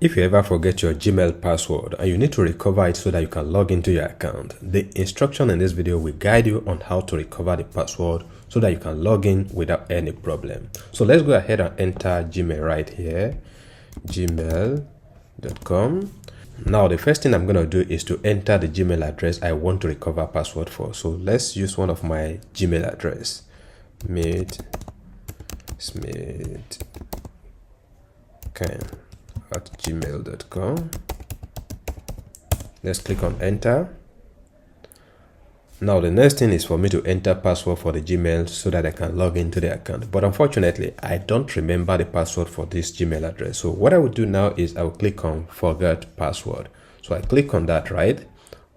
If you ever forget your Gmail password and you need to recover it so that you can log into your account, the instruction in this video will guide you on how to recover the password so that you can log in without any problem. So let's go ahead and enter Gmail right here, gmail.com. Now the first thing I'm going to do is to enter the Gmail address I want to recover password for. So let's use one of my Gmail address, smith@gmail.com. Let's click on enter. Now the next thing is for me to enter password for the Gmail so that I can log into the account. But unfortunately, I don't remember the password for this Gmail address. So what I will do now is I will click on forget password. So I click on that, right?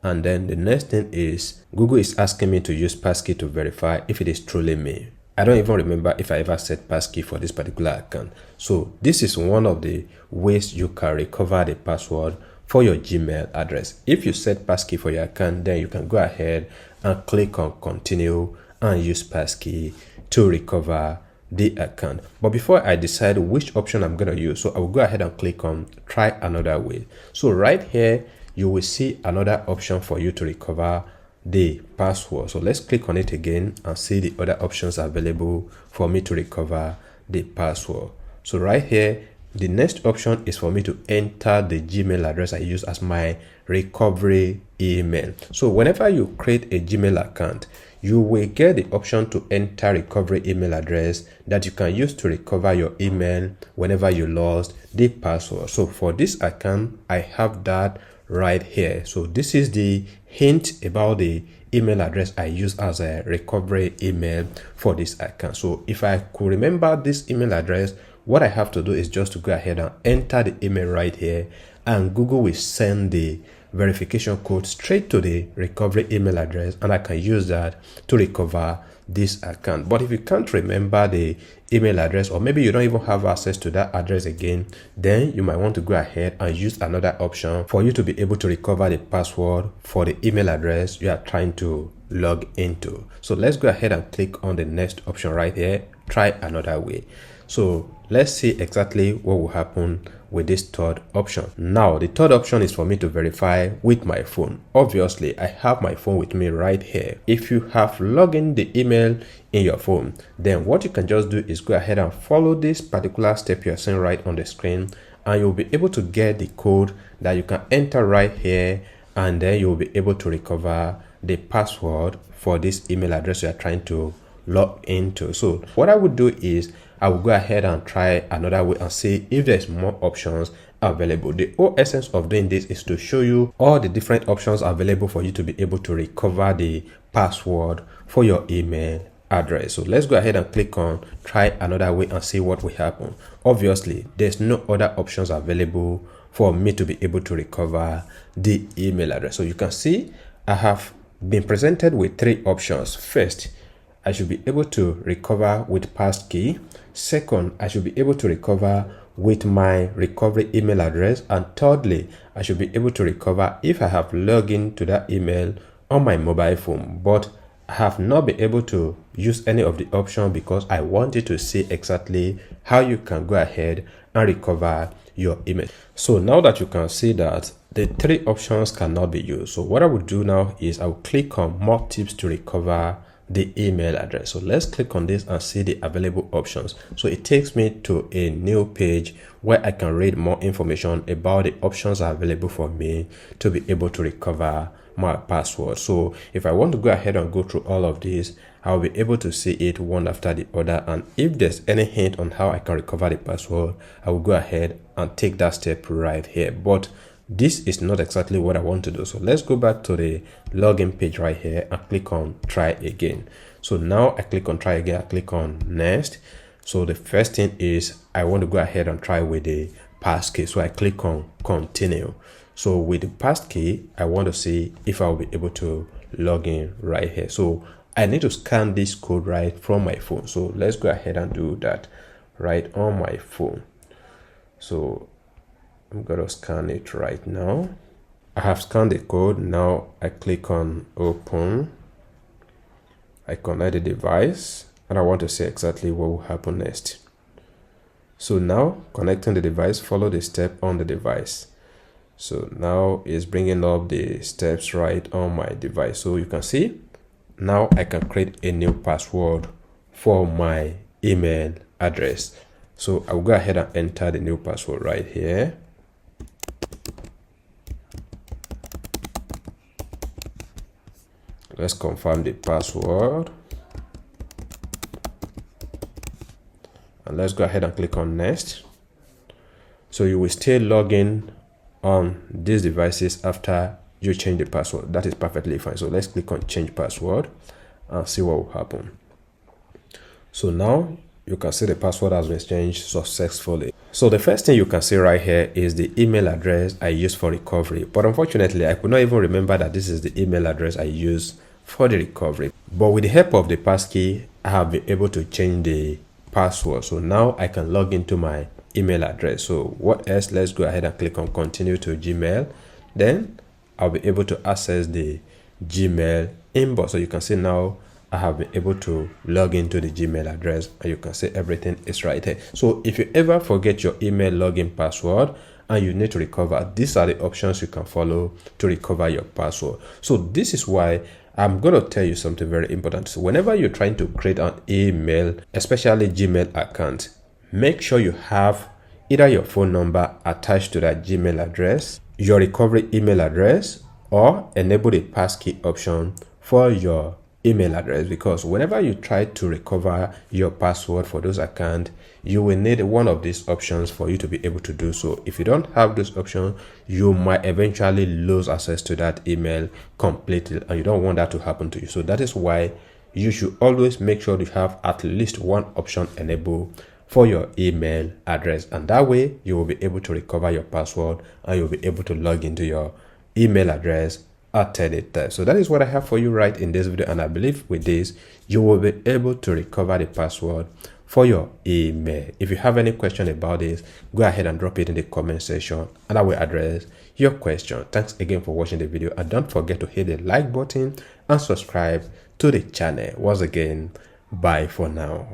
And then the next thing is Google is asking me to use passkey to verify if it is truly me. I don't even remember if I ever set passkey for this particular account. So this is one of the ways you can recover the password for your Gmail address. If you set passkey for your account, then you can go ahead and click on continue and use passkey to recover the account. But before I decide which option I'm going to use, so I will go ahead and click on try another way. So right here, you will see another option for you to recover the password. So let's click on it again and see the other options available for me to recover the password. So right here, the next option is for me to enter the Gmail address I use as my recovery email. So whenever you create a Gmail account, you will get the option to enter recovery email address that you can use to recover your email whenever you lost the password. So for this account, I have that right here. So this is the hint about the email address I use as a recovery email for this account. So if I could remember this email address, what I have to do is just to go ahead and enter the email right here, and Google will send the verification code straight to the recovery email address, and I can use that to recover this account. But if you can't remember the email address, or maybe you don't even have access to that address again, then you might want to go ahead and use another option for you to be able to recover the password for the email address you are trying to log into. So let's go ahead and click on the next option right here, try another way. So let's see exactly what will happen with this third option. Now the third option is for me to verify with my phone. Obviously I have my phone with me right here. If you have logged in the email in your phone, then what you can just do is go ahead and follow this particular step you're seeing right on the screen, and you'll be able to get the code that you can enter right here, and then you'll be able to recover the password for this email address you're trying to log into. So what I would do is I will go ahead and try another way and see if there's more options available. The whole essence of doing this is to show you all the different options available for you to be able to recover the password for your email address. So let's go ahead and click on try another way and see what will happen. Obviously, there's no other options available for me to be able to recover the email address. So you can see I have been presented with three options. First, I should be able to recover with passkey. Second, I should be able to recover with my recovery email address. And thirdly, I should be able to recover if I have logged into that email on my mobile phone. But I have not been able to use any of the options because I wanted to see exactly how you can go ahead and recover your email. So now that you can see that the three options cannot be used, so what I will do now is I will click on more tips to recover the email address. So let's click on this and see the available options. So it takes me to a new page where I can read more information about the options available for me to be able to recover my password. So if I want to go ahead and go through all of these, I'll be able to see it one after the other, and if there's any hint on how I can recover the password, I will go ahead and take that step right here. But this is not exactly what I want to do. So let's go back to the login page right here and click on try again. So now I click on try again, I click on next. So the first thing is I want to go ahead and try with the passkey. So I click on continue. So with the passkey, I want to see if I'll be able to log in right here. So I need to scan this code right from my phone. So let's go ahead and do that right on my phone. So I'm gonna scan it right now. I have scanned the code. Now I click on open. I connect the device and I want to see exactly what will happen next. So now connecting the device, follow the step on the device. So now it's bringing up the steps right on my device. So you can see now I can create a new password for my email address. So I'll go ahead and enter the new password right here. Let's confirm the password. And let's go ahead and click on next. So you will still log in on these devices after you change the password. That is perfectly fine. So let's click on change password and see what will happen. So now you can see the password has been changed successfully. So the first thing you can see right here is the email address I used for recovery. But unfortunately, I could not even remember that this is the email address I used for the recovery. But with the help of the passkey, I have been able to change the password. So now I can log into my email address. So what else? Let's go ahead and click on continue to Gmail. Then I'll be able to access the Gmail inbox. So you can see now I have been able to log into the Gmail address, and you can see everything is right here. So if you ever forget your email login password and you need to recover, these are the options you can follow to recover your password. So this is why I'm going to tell you something very important. So whenever you're trying to create an email, especially Gmail account, make sure you have either your phone number attached to that Gmail address, your recovery email address, or enable the passkey option for your email address, because whenever you try to recover your password for those accounts, you will need one of these options for you to be able to do so. If you don't have this option, you might eventually lose access to that email completely, and you don't want that to happen to you. So that is why you should always make sure you have at least one option enabled for your email address, and that way you will be able to recover your password and you'll be able to log into your email address at any time. So that is what I have for you right in this video, and I believe with this you will be able to recover the password for your email. If you have any question about this, go ahead and drop it in the comment section and I will address your question. Thanks again for watching the video, and don't forget to hit the like button and subscribe to the channel. Once again, bye for now.